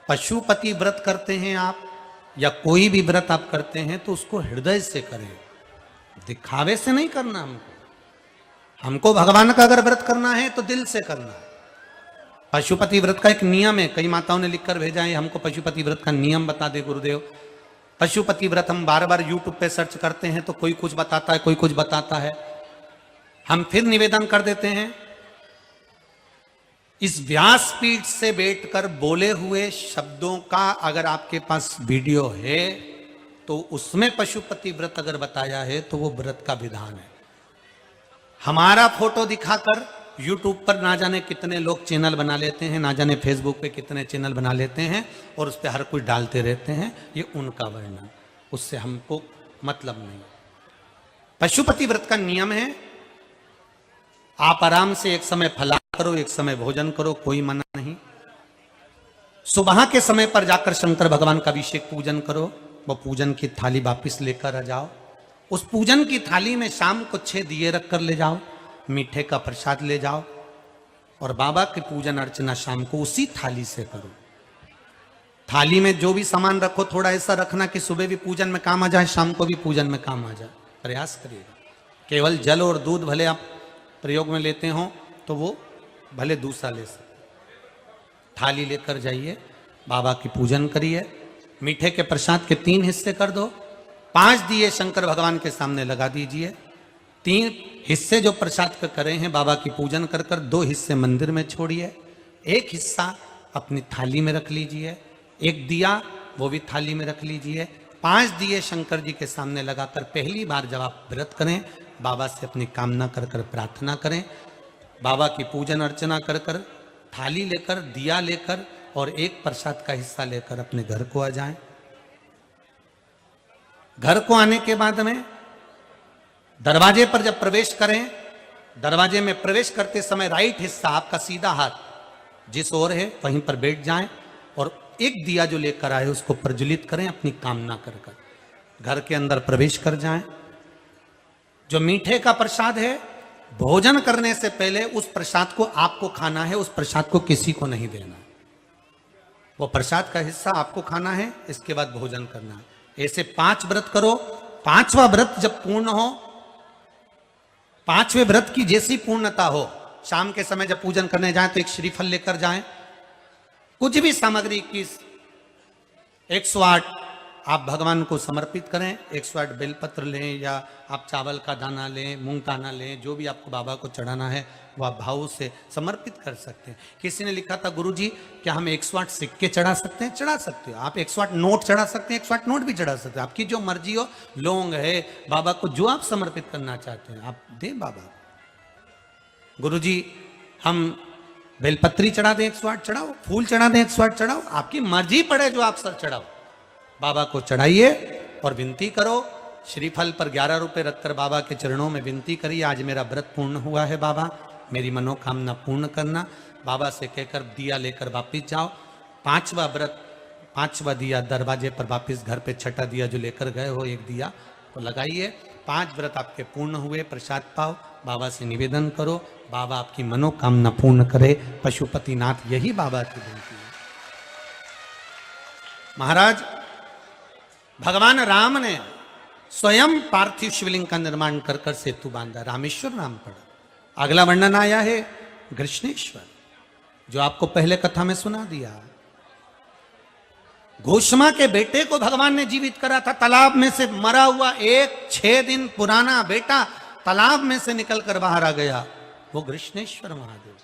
पशुपति व्रत करते हैं आप या कोई भी व्रत आप करते हैं तो उसको हृदय से करें, दिखावे से नहीं करना। हमको भगवान का अगर व्रत करना है तो दिल से करना है। पशुपति व्रत का एक नियम है, कई माताओं ने लिखकर भेजा है हमको पशुपति व्रत का नियम बता दे गुरुदेव। पशुपति व्रत हम बार बार यूट्यूब पे सर्च करते हैं तो कोई कुछ बताता है, कोई कुछ बताता है। हम फिर निवेदन कर देते हैं, इस व्यासपीठ से बैठकर बोले हुए शब्दों का अगर आपके पास वीडियो है तो उसमें पशुपति व्रत अगर बताया है तो वो व्रत का विधान है। हमारा फोटो दिखाकर यूट्यूब पर ना जाने कितने लोग चैनल बना लेते हैं, ना जाने फेसबुक पे कितने चैनल बना लेते हैं और उस पर हर कोई डालते रहते हैं, ये उनका वर्णन, उससे हमको मतलब नहीं। पशुपति व्रत का नियम है, आप आराम से एक समय फलाहार करो, एक समय भोजन करो, कोई मना नहीं। सुबह के समय पर जाकर शंकर भगवान का अभिषेक पूजन करो, वो पूजन की थाली वापिस लेकर आ जाओ। उस पूजन की थाली में शाम को 6 दिए रख कर ले जाओ, मीठे का प्रसाद ले जाओ और बाबा की पूजन अर्चना शाम को उसी थाली से करो। थाली में जो भी सामान रखो थोड़ा ऐसा रखना कि सुबह भी पूजन में काम आ जाए, शाम को भी पूजन में काम आ जाए, प्रयास करिएगा। केवल जल और दूध भले आप प्रयोग में लेते हो तो वो भले दूसरा ले सकते। थाली लेकर जाइए, बाबा की पूजन करिए, मीठे के प्रसाद के 3 हिस्से कर दो, 5 दिए शंकर भगवान के सामने लगा दीजिए। 3 हिस्से जो प्रसाद के करे हैं बाबा की पूजन कर कर 2 हिस्से मंदिर में छोड़िए, 1 हिस्सा अपनी थाली में रख लीजिए, 1 दिया वो भी थाली में रख लीजिए। 5 दिए शंकर जी के सामने लगाकर पहली बार जब आप व्रत करें बाबा से अपनी कामना कर कर प्रार्थना करें। बाबा की पूजन अर्चना कर कर थाली लेकर, दिया लेकर और 1 प्रसाद का हिस्सा लेकर अपने घर को आ जाएं। घर को आने के बाद में दरवाजे पर जब प्रवेश करें, दरवाजे में प्रवेश करते समय राइट हिस्सा आपका सीधा हाथ जिस ओर है वहीं पर बैठ जाएं और 1 दिया जो लेकर आए उसको प्रज्वलित करें अपनी कामना कर कर। घर के अंदर प्रवेश कर जाएं। जो मीठे का प्रसाद है भोजन करने से पहले उस प्रसाद को आपको खाना है, उस प्रसाद को किसी को नहीं देना। वो प्रसाद का हिस्सा आपको खाना है, इसके बाद भोजन करना है। ऐसे 5 व्रत करो। 5वां व्रत जब पूर्ण हो, 5वें व्रत की जैसी पूर्णता हो, शाम के समय जब पूजन करने जाएं तो 1 श्रीफल लेकर जाएं। कुछ भी सामग्री की 108 आप भगवान को समर्पित करें। 108 बेलपत्र लें या आप चावल का दाना लें, मूंग दाना लें, जो भी आपको बाबा को चढ़ाना है वो आप भाव से समर्पित कर सकते हैं। किसी ने लिखा था गुरुजी क्या हम 108 सिक्के चढ़ा सकते हैं? चढ़ा सकते हो आप। 108 नोट चढ़ा सकते हैं, 108 नोट भी चढ़ा सकते हैं, आपकी जो मर्जी हो। लौंग है, बाबा को जो आप समर्पित करना चाहते हैं आप दें बाबा। गुरुजी हम बेलपत्री चढ़ा दें 108 चढ़ाओ, फूल चढ़ा दें 108 चढ़ाओ, आपकी मर्जी पड़े जो आप सर चढ़ाओ। बाबा को चढ़ाइए और विनती करो। श्रीफल पर 11 रुपए रखकर बाबा के चरणों में विनती करिए, आज मेरा व्रत पूर्ण हुआ है बाबा, मेरी मनोकामना पूर्ण करना। बाबा से कहकर दिया लेकर वापिस जाओ। 5वां व्रत, 5वां दिया दरवाजे पर वापिस घर पे, 6ठा दिया जो लेकर गए हो 1 दिया तो लगाइए। 5 व्रत आपके पूर्ण हुए, प्रसाद पाओ, बाबा से निवेदन करो, बाबा आपकी मनोकामना पूर्ण करे। पशुपतिनाथ यही बाबा की विनती है। महाराज भगवान राम ने स्वयं पार्थिव शिवलिंग का निर्माण कर कर सेतु बांधा, रामेश्वर नाम पड़ा। अगला वर्णन आया है कृष्णेश्वर, जो आपको पहले कथा में सुना दिया। घोषमा के बेटे को भगवान ने जीवित करा था, तालाब में से मरा हुआ एक 6 दिन पुराना बेटा तालाब में से निकलकर बाहर आ गया, वो कृष्णेश्वर महादेव।